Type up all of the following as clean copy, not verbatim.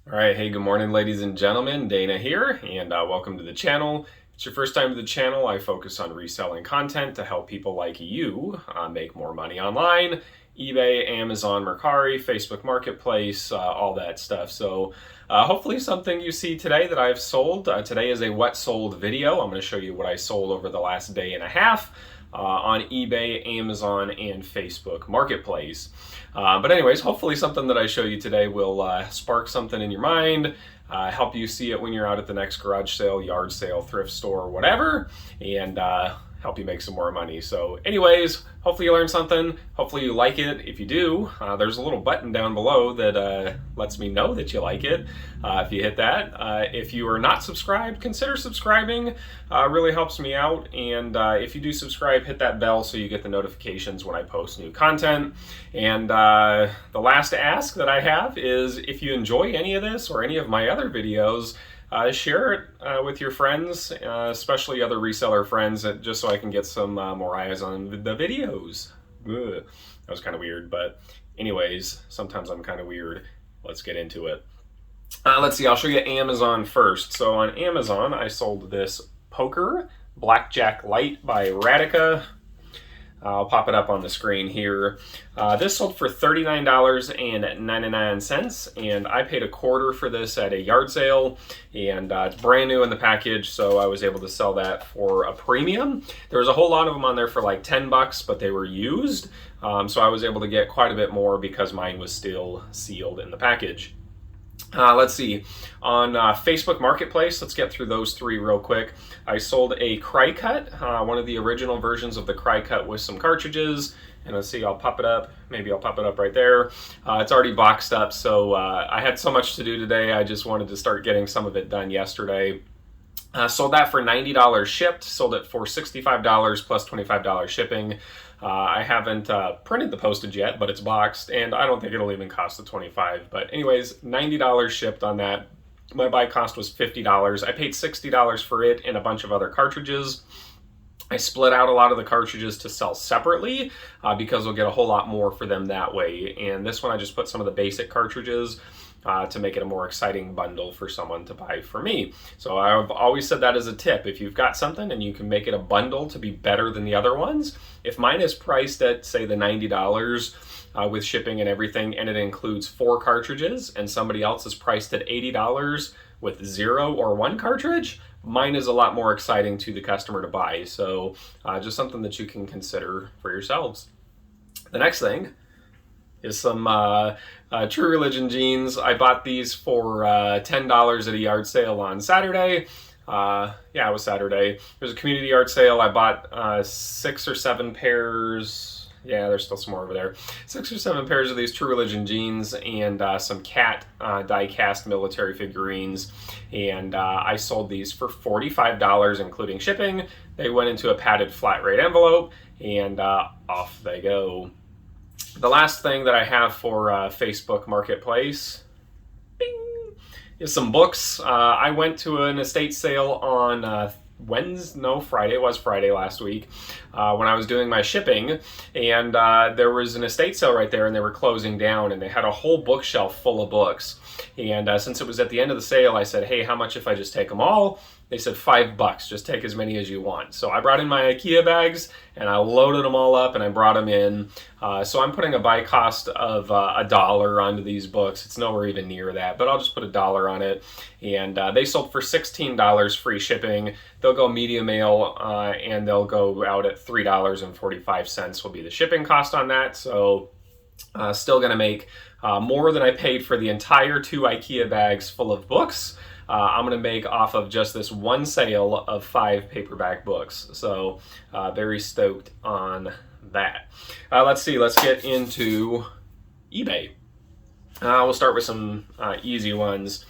All right, hey, good morning, ladies and gentlemen. Dana here, and welcome to the channel. If it's your first time to the channel, I focus on reselling content to help people like you make more money online. eBay, Amazon, Mercari, Facebook Marketplace, all that stuff. So hopefully something you see today that I've sold. Today is a what sold video. I'm going to show you what I sold over the last day and a half. On eBay, Amazon, and Facebook Marketplace. But anyways, hopefully something that I show you today will spark something in your mind, help you see it when you're out at the next garage sale, yard sale, thrift store, whatever, and help you make some more money. So anyways, hopefully you learned something. Hopefully you like it. If you do, there's a little button down below that lets me know that you like it. If you hit that. If you are not subscribed, consider subscribing. Really helps me out. And if you do subscribe, hit that bell so you get the notifications when I post new content. And the last ask that I have is if you enjoy any of this or any of my other videos, share it with your friends, especially other reseller friends, just so I can get some more eyes on the videos. Ugh. That was kind of weird, but anyways, sometimes I'm kind of weird. Let's get into it. Let's see, I'll show you Amazon first. So on Amazon, I sold this Poker Blackjack Light by Radica. I'll pop it up on the screen here. This sold for $39.99, and I paid $0.25 for this at a yard sale, and it's brand new in the package, so I was able to sell that for a premium. There was a whole lot of them on there for like $10, but they were used, so I was able to get quite a bit more because mine was still sealed in the package. Let's see, on Facebook Marketplace, let's get through those three real quick. I sold a Cry Cut, one of the original versions of the Cry Cut with some cartridges. And let's see, I'll pop it up. Maybe I'll pop it up right there. It's already boxed up, so I had so much to do today. I just wanted to start getting some of it done yesterday. Sold that for $90 shipped, sold it for $65 plus $25 shipping. I haven't printed the postage yet, but it's boxed, and I don't think it'll even cost the $25. But anyways, $90 shipped on that. My buy cost was $50. I paid $60 for it and a bunch of other cartridges. I split out a lot of the cartridges to sell separately because I'll get a whole lot more for them that way. And this one I just put some of the basic cartridges to make it a more exciting bundle for someone to buy for me. So I've always said that as a tip. If you've got something and you can make it a bundle to be better than the other ones, if mine is priced at, say, the $90 with shipping and everything, and it includes 4 cartridges, and somebody else is priced at $80 with 0 or 1 cartridge, mine is a lot more exciting to the customer to buy. So just something that you can consider for yourselves. The next thing is some True Religion jeans. I bought these for $10 at a yard sale on Saturday. Yeah, it was Saturday. It was a community yard sale. I bought 6 or 7 pairs. Yeah, there's still some more over there. 6 or 7 pairs of these True Religion jeans and some cat die-cast military figurines. And I sold these for $45, including shipping. They went into a padded flat rate envelope, and off they go. The last thing that I have for Facebook Marketplace, bing, is some books. I went to an estate sale on Friday. It was Friday last week when I was doing my shipping, and there was an estate sale right there, and they were closing down, and they had a whole bookshelf full of books. And since it was at the end of the sale, I said, hey, how much if I just take them all? They said $5, just take as many as you want. So I brought in my IKEA bags and I loaded them all up and I brought them in. So I'm putting a buy cost of $1 onto these books. It's nowhere even near that, but I'll just put $1 on it. And they sold for $16 free shipping. They'll go media mail and they'll go out at $3.45 will be the shipping cost on that. So still gonna make more than I paid for the entire 2 IKEA bags full of books. I'm going to make off of just this one sale of 5 paperback books. So very stoked on that. Let's see, let's get into eBay. We'll start with some easy ones.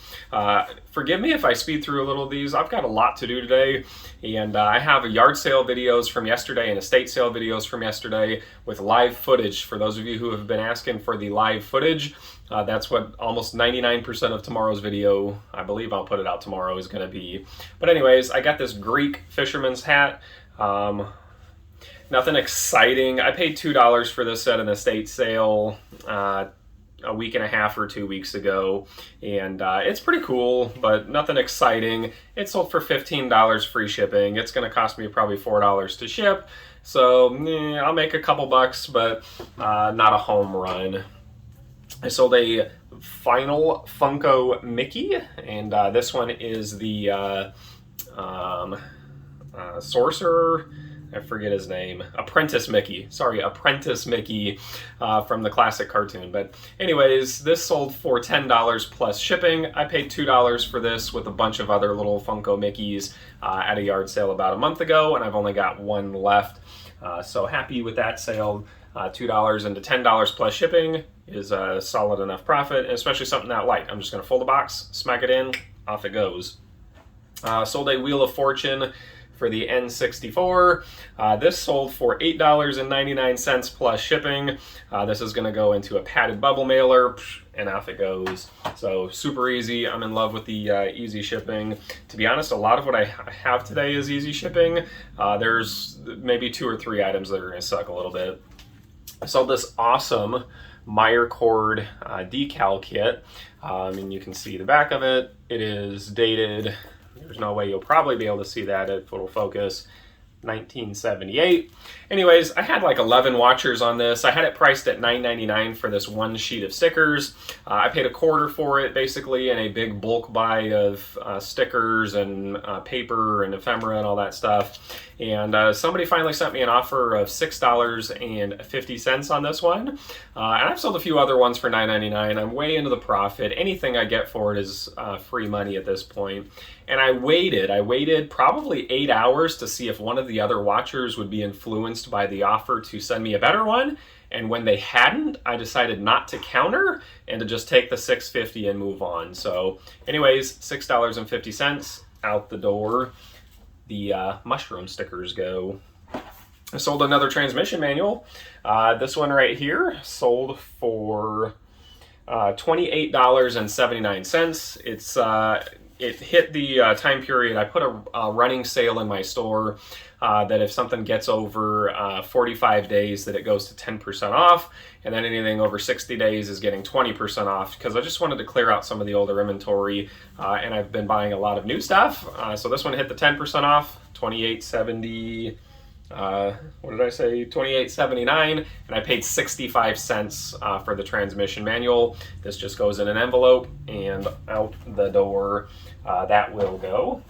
Forgive me if I speed through a little of these. I've got a lot to do today, and I have a yard sale videos from yesterday and estate sale videos from yesterday with live footage. For those of you who have been asking for the live footage, that's what almost 99% of tomorrow's video, I believe I'll put it out tomorrow, is going to be. But anyways, I got this Greek fisherman's hat. Nothing exciting. I paid $2 for this at an estate sale. a week and a half or 2 weeks ago, and it's pretty cool, but nothing exciting. It sold for $15 free shipping. It's going to cost me probably $4 to ship, so I'll make a couple bucks, but not a home run. I sold a Final Funko Mickey, and this one is the Sorcerer, I forget his name, Apprentice Mickey. Sorry, Apprentice Mickey from the classic cartoon. But anyways, this sold for $10 plus shipping. I paid $2 for this with a bunch of other little Funko Mickeys at a yard sale about a month ago, and I've only got one left. So happy with that sale. $2 into $10 plus shipping is a solid enough profit, and especially something that light. I'm just going to fold the box, smack it in, off it goes. Sold a Wheel of Fortune for the N64. This sold for $8.99 plus shipping. This is going to go into a padded bubble mailer, and off it goes. So super easy. I'm in love with the easy shipping. To be honest, a lot of what I have today is easy shipping. There's maybe 2 or 3 items that are going to suck a little bit. I sold this awesome Meyer cord decal kit, and you can see the back of it. It is dated. There's no way you'll probably be able to see that at Photo Focus. 1978. Anyways, I had like 11 watchers on this. I had it priced at $9.99 for this one sheet of stickers. I paid $0.25 for it, basically, in a big bulk buy of stickers and paper and ephemera and all that stuff. And somebody finally sent me an offer of $6.50 on this one. And I've sold a few other ones for $9.99. I'm way into the profit. Anything I get for it is free money at this point. And I waited probably 8 hours to see if one of the other watchers would be influenced by the offer to send me a better one. And when they hadn't, I decided not to counter and to just take the $6.50 and move on. So anyways, $6.50 out the door. The mushroom stickers go. I sold another transmission manual. This one right here sold for $28.79. It hit the time period. I put a running sale in my store that if something gets over 45 days that it goes to 10% off, and then anything over 60 days is getting 20% off, because I just wanted to clear out some of the older inventory, and I've been buying a lot of new stuff. So this one hit the 10% off, $28.70. What did I say? $28.79, and I paid 65 cents for the transmission manual. This just goes in an envelope and out the door. That will go.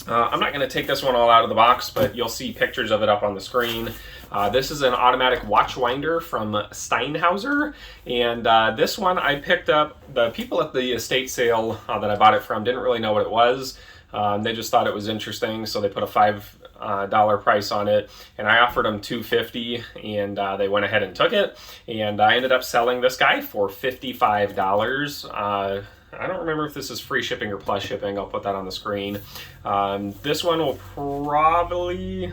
I'm not going to take this one all out of the box, but you'll see pictures of it up on the screen. This is an automatic watch winder from Steinhauser, and this one I picked up. The people at the estate sale that I bought it from didn't really know what it was. They just thought it was interesting, so they put a $5 price on it, and I offered them $2.50, and they went ahead and took it, and I ended up selling this guy for $55. I don't remember if this is free shipping or plus shipping. I'll put that on the screen. This one will probably...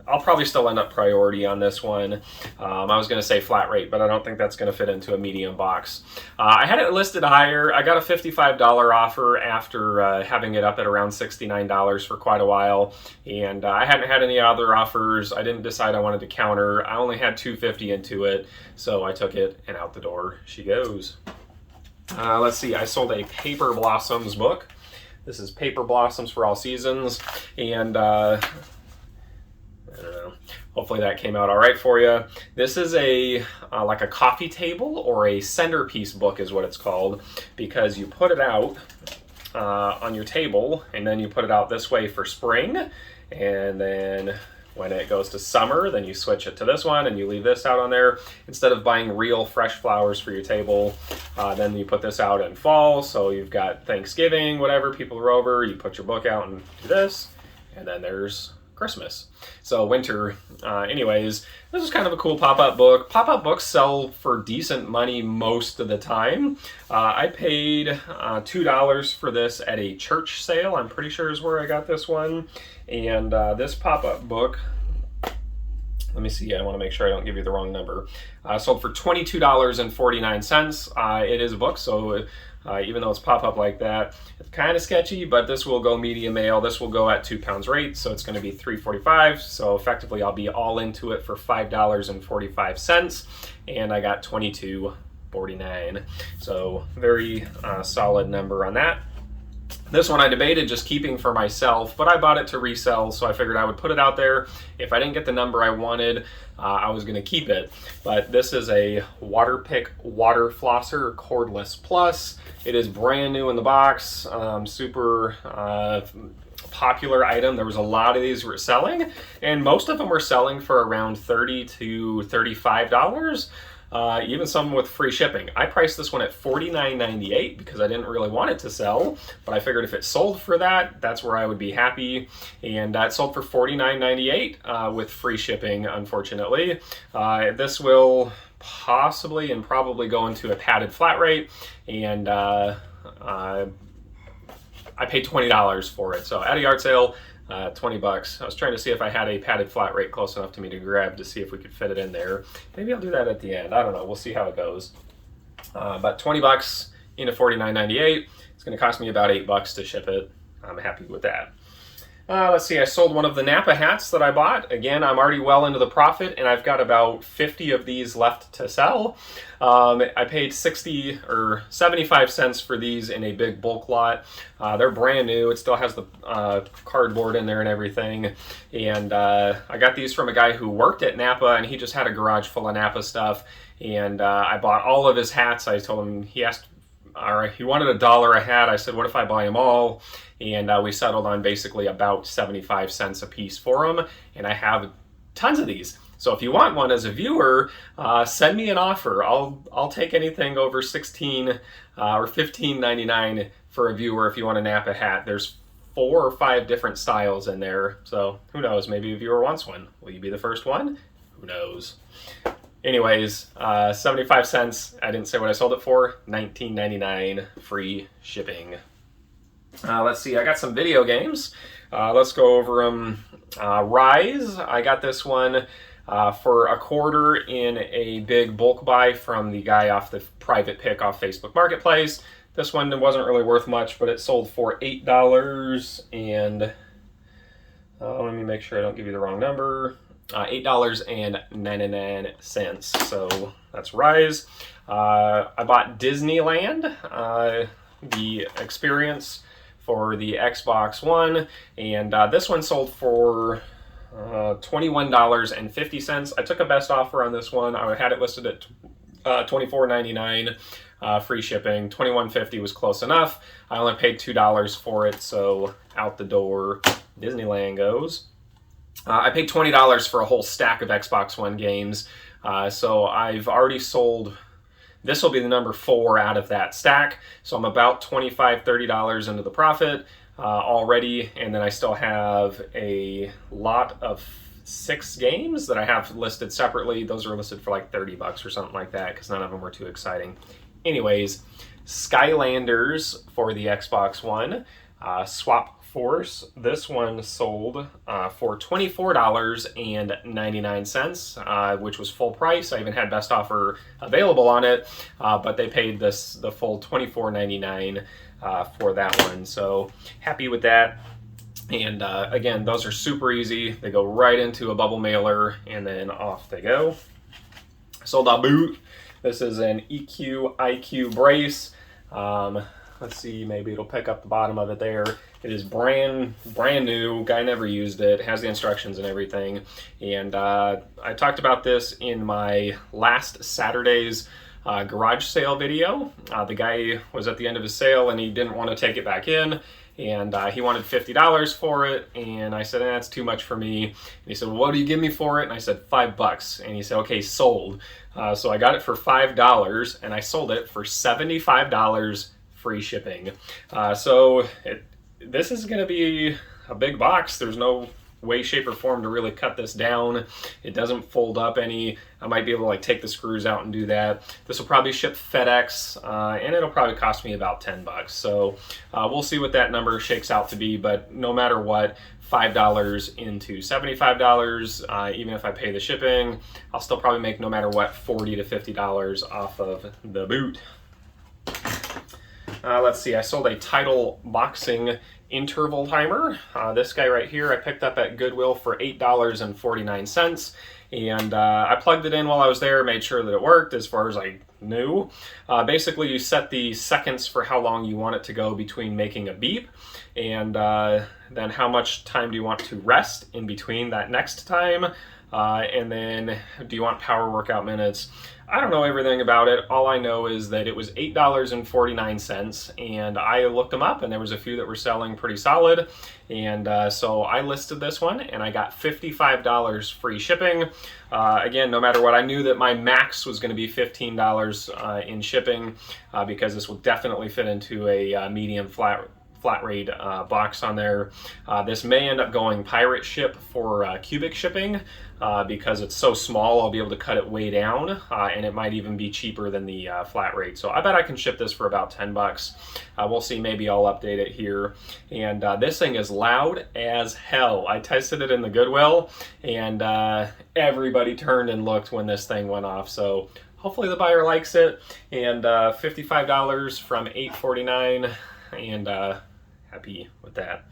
I'll probably still end up priority on this one. I was going to say flat rate, but I don't think that's going to fit into a medium box. I had it listed higher. I got a $55 offer after having it up at around $69 for quite a while, and I hadn't had any other offers. I didn't decide I wanted to counter. I only had $2.50 into it, so I took it, and out the door she goes. Let's see, I sold a Paper Blossoms book. This is Paper Blossoms for All Seasons, and I don't know. Hopefully that came out all right for you. This is a like a coffee table or a centerpiece book is what it's called, because you put it out on your table, and then you put it out this way for spring, and then when it goes to summer, then you switch it to this one and you leave this out on there. Instead of buying real fresh flowers for your table, then you put this out in fall. So you've got Thanksgiving, whatever, people are over, you put your book out and do this, and then there's Christmas. So winter. Anyways, this is kind of a cool pop-up book. Pop-up books sell for decent money most of the time. I paid $2 for this at a church sale, I'm pretty sure is where I got this one. And this pop-up book let me see, I want to make sure I don't give you the wrong number. Sold for $22.49. It is a book, so even though it's pop-up like that, it's kind of sketchy, but this will go medium mail. This will go at 2 pounds rate, so it's going to be $3.45. So effectively, I'll be all into it for $5.45, and I got $22.49. So very solid number on that. This one I debated just keeping for myself, but I bought it to resell, so I figured I would put it out there. If I didn't get the number I wanted, I was going to keep it. But this is a Waterpik Water Flosser Cordless Plus. It is brand new in the box, super popular item. There was a lot of these were selling, and most of them were selling for around $30 to $35. Even some with free shipping. I priced this one at $49.98 because I didn't really want it to sell, but I figured if it sold for that, that's where I would be happy. And it sold for $49.98 with free shipping, unfortunately. This will possibly and probably go into a padded flat rate, and I paid $20 for it. So at a yard sale, 20 bucks. I was trying to see if I had a padded flat rate close enough to me to grab to see if we could fit it in there. Maybe I'll do that at the end. I don't know. We'll see how it goes. But 20 bucks into $49.98. It's going to cost me about $8 to ship it. I'm happy with that. Let's see, I sold one of the Napa hats that I bought. Again, I'm already well into the profit, and I've got about 50 of these left to sell. I paid 60 or 75 cents for these in a big bulk lot. They're brand new. It still has the cardboard in there and everything. And I got these from a guy who worked at Napa, and he just had a garage full of Napa stuff. And I bought all of his hats. I told him, he wanted $1 a hat. I said, what if I buy them all? And we settled on basically about 75 cents a piece for them. And I have tons of these. So if you want one as a viewer, send me an offer. I'll take anything over $16 or $15.99 for a viewer if you want a Napa hat. There's 4 or 5 different styles in there. So who knows, maybe a viewer wants one. Will you be the first one? Who knows? Anyways, 75 cents. I didn't say what I sold it for. $19.99 free shipping. Let's see, I got some video games. Let's go over them. Ryze, I got this one for $0.25 in a big bulk buy from the guy off the private pick off Facebook Marketplace. This one wasn't really worth much, but it sold for $8 and let me make sure I don't give you the wrong number. $8.99. So that's Ryze. I bought Disneyland, the experience for the Xbox One, and this one sold for $21.50. I took a best offer on this one. I had it listed at $24.99, free shipping. $21.50 was close enough. I only paid $2 for it, so out the door Disneyland goes. I paid $20 for a whole stack of Xbox One games, so I've already sold. This will be the number 4 out of that stack, so I'm about $25, $30 into the profit already, and then I still have a lot of 6 games that I have listed separately. Those are listed for like 30 bucks or something like that because none of them were too exciting. Anyways, Skylanders for the Xbox One, Swap Force. This one sold for $24.99, which was full price. I even had best offer available on it, but they paid the full $24.99 for that one. So happy with that. And again, those are super easy. They go right into a bubble mailer and then off they go. Sold a boot. This is an EQ IQ brace. Let's see, maybe it'll pick up the bottom of it there. It is brand new. Guy never used it. Has the instructions and everything. And I talked about this in my last Saturday's garage sale video. The guy was at the end of his sale and he didn't want to take it back in. And he wanted $50 for it. And I said, that's too much for me. And he said, well, what do you give me for it? And I said, $5. And he said, okay, sold. So I got it for $5 and I sold it for $75 free shipping. So this is going to be a big box. There's no way, shape, or form to really cut this down. It doesn't fold up any. I might be able to like take the screws out and do that. This will probably ship FedEx, and it'll probably cost me about 10 bucks. So we'll see what that number shakes out to be, but no matter what, $5 into $75, even if I pay the shipping, I'll still probably make, no matter what, $40 to $50 off of the boot. Let's see, I sold a Tidal boxing interval timer. This guy right here I picked up at Goodwill for $8.49, and I plugged it in while I was there, made sure that it worked as far as I knew. Basically, you set the seconds for how long you want it to go between making a beep, and then how much time do you want to rest in between that next time, and then do you want power workout minutes. I don't know everything about it. All I know is that it was $8.49, and I looked them up, and there was a few that were selling pretty solid, and so I listed this one, and I got $55 free shipping. Again, no matter what, I knew that my max was going to be $15 in shipping, because this will definitely fit into a medium flat rate box on there. This may end up going pirate ship for cubic shipping, because it's so small. I'll be able to cut it way down, and it might even be cheaper than the flat rate. So I bet I can ship this for about 10 bucks. We'll see, maybe I'll update it here. And this thing is loud as hell. I tested it in the Goodwill, and everybody turned and looked when this thing went off. So hopefully the buyer likes it. And $55 from $8.49, and happy with that.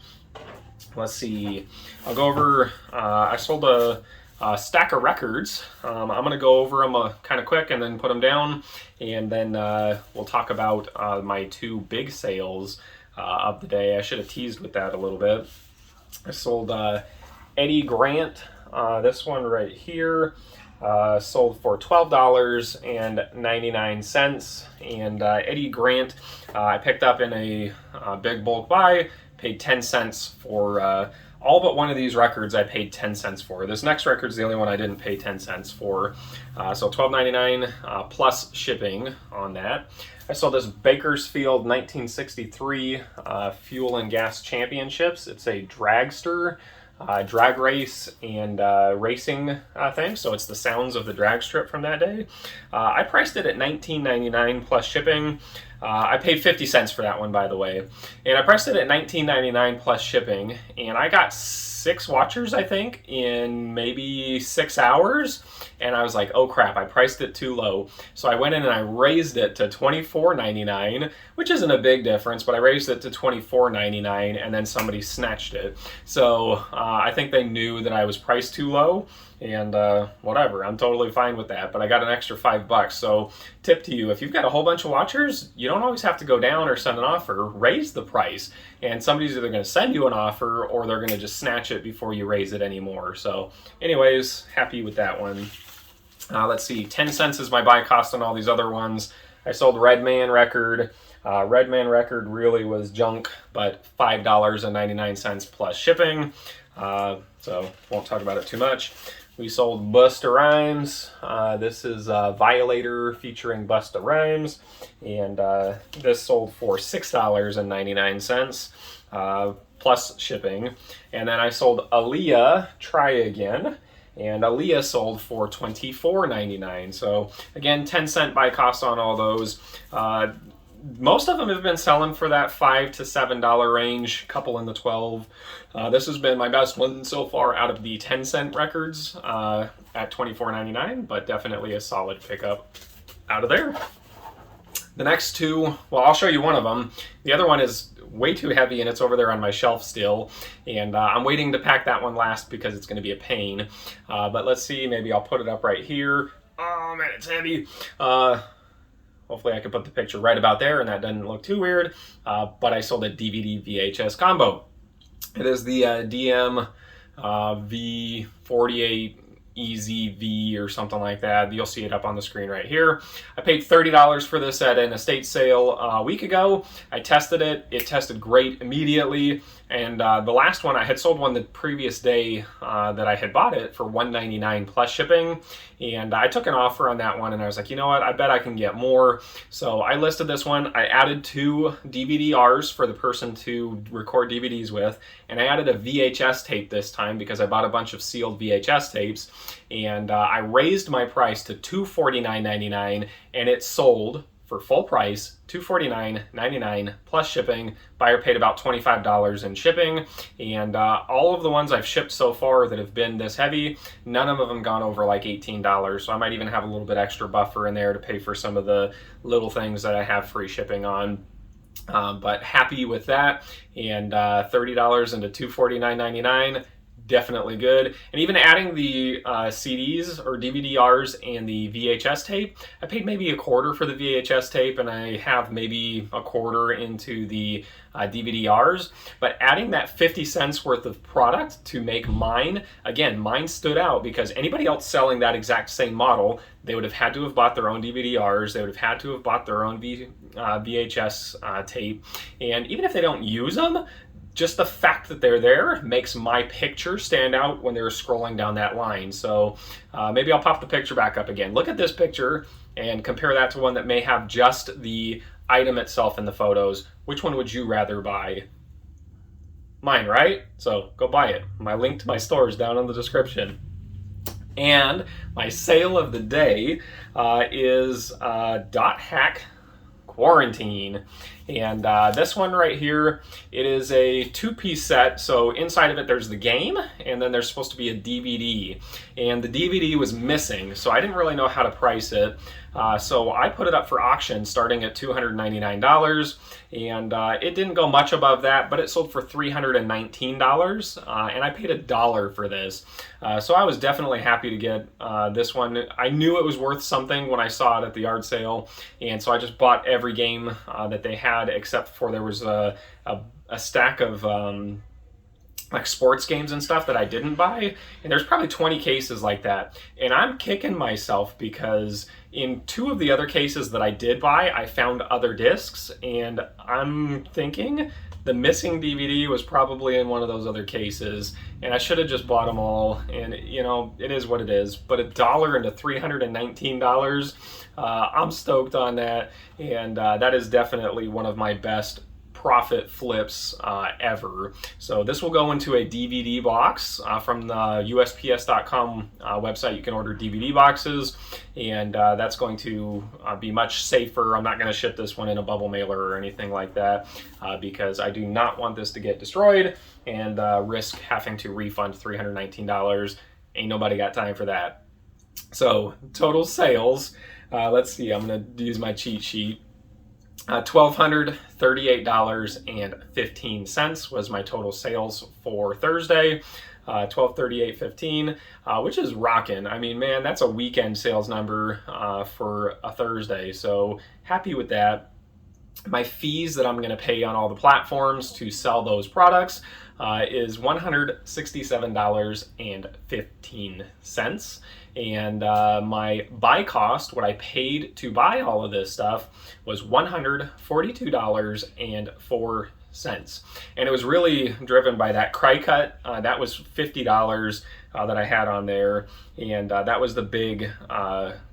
Let's see, I'll go over, I sold a stack of records. I'm going to go over them kind of quick and then put them down, and then we'll talk about my two big sales of the day. I should have teased with that a little bit. I sold Eddie Grant, this one right here, sold for $12.99, and Eddie Grant I picked up in a big bulk buy, paid 10 cents for all but one of these records. I paid 10 cents for. This next record's the only one I didn't pay 10 cents for. So $12.99 plus shipping on that. I saw this Bakersfield 1963 Fuel and Gas Championships. It's a dragster, drag race and racing thing. So it's the sounds of the drag strip from that day. I priced it at $19.99 plus shipping. I paid 50 cents for that one, by the way. And I priced it at $19.99 plus shipping, and I got 6 watchers, I think, in maybe 6 hours. And I was like, oh crap, I priced it too low. So I went in and I raised it to $24.99, which isn't a big difference, but I raised it to $24.99, and then somebody snatched it. So I think they knew that I was priced too low, and whatever, I'm totally fine with that. But I got an extra $5. So tip to you, if you've got a whole bunch of watchers, you don't always have to go down or send an offer. Raise the price, and somebody's either going to send you an offer or they're going to just snatch it before you raise it anymore. So anyways, happy with that one. Let's see, 10 cents is my buy cost on all these other ones. I sold Redman record. Redman record really was junk, but $5.99 plus shipping. So won't talk about it too much. We sold Busta Rhymes. This is Violator featuring Busta Rhymes, and this sold for $6.99 plus shipping. And then I sold Aaliyah Try Again, and Aaliyah sold for $24.99. So again, 10 cent buy cost on all those. Most of them have been selling for that $5 to $7 range, couple in the 12. This has been my best one so far out of the 10 cent records at $24.99, but definitely a solid pickup out of there. The next two, well, I'll show you one of them. The other one is way too heavy, and it's over there on my shelf still, and I'm waiting to pack that one last because it's going to be a pain. But let's see, maybe I'll put it up right here. Oh man, it's heavy. Hopefully I can put the picture right about there and that doesn't look too weird. But I sold a DVD VHS combo. It is the DM V48 EZV or something like that. You'll see it up on the screen right here. I paid $30 for this at an estate sale a week ago. I tested it. It tested great immediately. And the last one, I had sold one the previous day that I had bought it for $199 plus shipping. And I took an offer on that one and I was like, you know what, I bet I can get more. So I listed this one. I added 2 DVD-Rs for the person to record DVDs with. And I added a VHS tape this time because I bought a bunch of sealed VHS tapes. And I raised my price to $249.99 and it sold for full price, $249.99 plus shipping. Buyer paid about $25 in shipping, and all of the ones I've shipped so far that have been this heavy, none of them gone over like $18, so I might even have a little bit extra buffer in there to pay for some of the little things that I have free shipping on. But happy with that, and $30 into $249.99. Definitely good. And even adding the CDs or DVD-Rs and the VHS tape, I paid maybe a quarter for the VHS tape and I have maybe a quarter into the DVD-Rs. But adding that 50 cents worth of product to make mine, again, mine stood out because anybody else selling that exact same model, they would have had to have bought their own DVD-Rs, they would have had to have bought their own VHS tape. And even if they don't use them, just the fact that they're there makes my picture stand out when they're scrolling down that line. So maybe I'll pop the picture back up again. Look at this picture and compare that to one that may have just the item itself in the photos. Which one would you rather buy? Mine, right? So go buy it. My link to my store is down in the description. And my sale of the day is Dot Hack Quarantine. And this one right here, it is a 2-piece set. So inside of it there's the game and then there's supposed to be a DVD, and the DVD was missing, so I didn't really know how to price it. So I put it up for auction starting at $299, and it didn't go much above that, but it sold for $319, and I paid $1 for this. So I was definitely happy to get this one. I knew it was worth something when I saw it at the yard sale, and so I just bought every game that they had, except for there was a stack of like sports games and stuff that I didn't buy, and there's probably 20 cases like that. And I'm kicking myself because in 2 of the other cases that I did buy, I found other discs, and I'm thinking the missing DVD was probably in one of those other cases, and I should have just bought them all. And you know, it is what it is. But $1 into $319, I'm stoked on that, and that is definitely one of my best profit flips ever. So this will go into a DVD box from the USPS.com website. You can order DVD boxes, and that's going to be much safer. I'm not going to ship this one in a bubble mailer or anything like that because I do not want this to get destroyed and risk having to refund $319. Ain't nobody got time for that. So total sales, let's see, I'm going to use my cheat sheet. $1,238.15 was my total sales for Thursday. $1,238.15, which is rocking. I mean, man, that's a weekend sales number for a Thursday, so happy with that. My fees that I'm going to pay on all the platforms to sell those products is $167.15. And my buy cost, what I paid to buy all of this stuff, was $142.04. And it was really driven by that cry cut. That was $50 that I had on there, and that was the big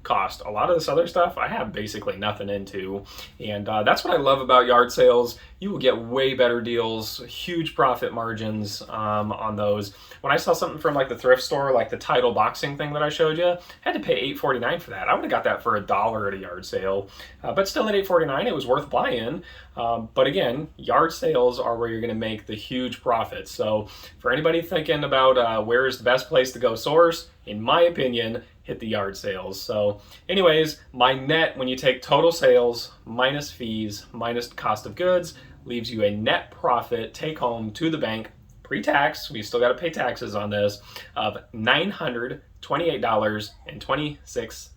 cost. A lot of this other stuff I have basically nothing into, and that's what I love about yard sales. You will get way better deals, huge profit margins on those. When I saw something from like the thrift store, like the Title boxing thing that I showed you, I had to pay $8.49 for that. I would have got that for $1 at a yard sale, but still at $8.49, it was worth buying. But again, yard sales are where you're going to make the huge profits. So for anybody thinking about where is the best place to go source, in my opinion, hit the yard sales. So anyways, my net, when you take total sales minus fees minus cost of goods, leaves you a net profit take home to the bank pre-tax, we still got to pay taxes on this, of $928.26.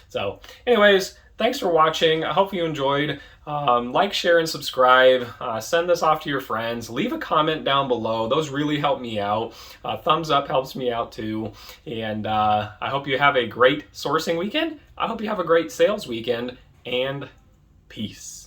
So anyways, thanks for watching. I hope you enjoyed. Like, share, and subscribe. Send this off to your friends. Leave a comment down below. Those really help me out. Thumbs up helps me out too. And I hope you have a great sourcing weekend. I hope you have a great sales weekend. And peace.